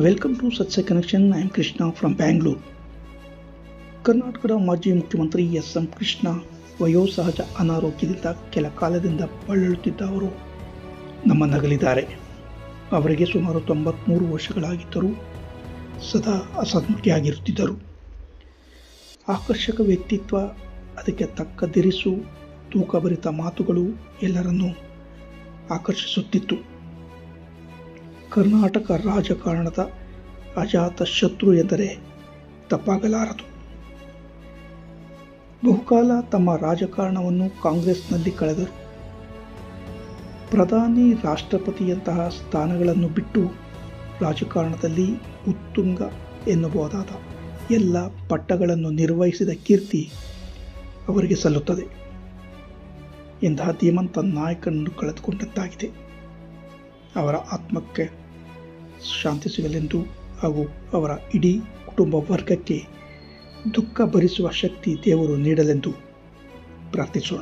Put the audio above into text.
Welcome to ಸತ್ಯ connection. I am Krishna from Bangalore. ಕರ್ನಾಟಕದ ಮಾಜಿ ಮುಖ್ಯಮಂತ್ರಿ ಎಸ್.ಎಂ. ಕೃಷ್ಣ ವಯೋಸಹಜ ಅನಾರೋಗ್ಯದಿಂದ ಕೆಲ ಕಾಲದಿಂದ ಬಳಲುತ್ತಿದ್ದ ಅವರು ನಮ್ಮನ್ನಗಲಿದ್ದಾರೆ. ಅವರಿಗೆ ಸುಮಾರು 93 ವರ್ಷಗಳಾಗಿದ್ದರೂ ಸದಾ ಅಸಂಖ್ಯಾಗಿರುತ್ತಿದ್ದರು. ಆಕರ್ಷಕ ವ್ಯಕ್ತಿತ್ವ, ಅದಕ್ಕೆ ತಕ್ಕ ದಿರಿಸು, ತೂಕಭರಿತ ಮಾತುಗಳು ಎಲ್ಲರನ್ನೂ ಆಕರ್ಷಿಸುತ್ತಿತ್ತು. ಕರ್ನಾಟಕ ರಾಜಕಾರಣದ ಅಜಾತ ಶತ್ರು ಎಂದರೆ ತಪ್ಪಾಗಲಾರದು. ಬಹುಕಾಲ ತಮ್ಮ ರಾಜಕಾರಣವನ್ನು ಕಾಂಗ್ರೆಸ್ನಲ್ಲಿ ಕಳೆದರು. ಪ್ರಧಾನಿ, ರಾಷ್ಟ್ರಪತಿಯಂತಹ ಸ್ಥಾನಗಳನ್ನು ಬಿಟ್ಟು ರಾಜಕಾರಣದಲ್ಲಿ ಉತ್ತುಂಗ ಎನ್ನಬಹುದಾದ ಎಲ್ಲ ಪಟ್ಟಗಳನ್ನು ನಿರ್ವಹಿಸಿದ ಕೀರ್ತಿ ಅವರಿಗೆ ಸಲ್ಲುತ್ತದೆ. ಇಂತಹ ಧೀಮಂತ ನಾಯಕನನ್ನು ಕಳೆದುಕೊಂಡದ್ದಾಗಿದೆ. ಅವರ ಆತ್ಮಕ್ಕೆ ಶಾಂತಿ ಸಿಗಲೆಂದು ಹಾಗೂ ಅವರ ಇಡೀ ಕುಟುಂಬ ವರ್ಗಕ್ಕೆ ದುಃಖ ಭರಿಸುವ ಶಕ್ತಿ ದೇವರು ನೀಡಲೆಂದು ಪ್ರಾರ್ಥಿಸೋಣ.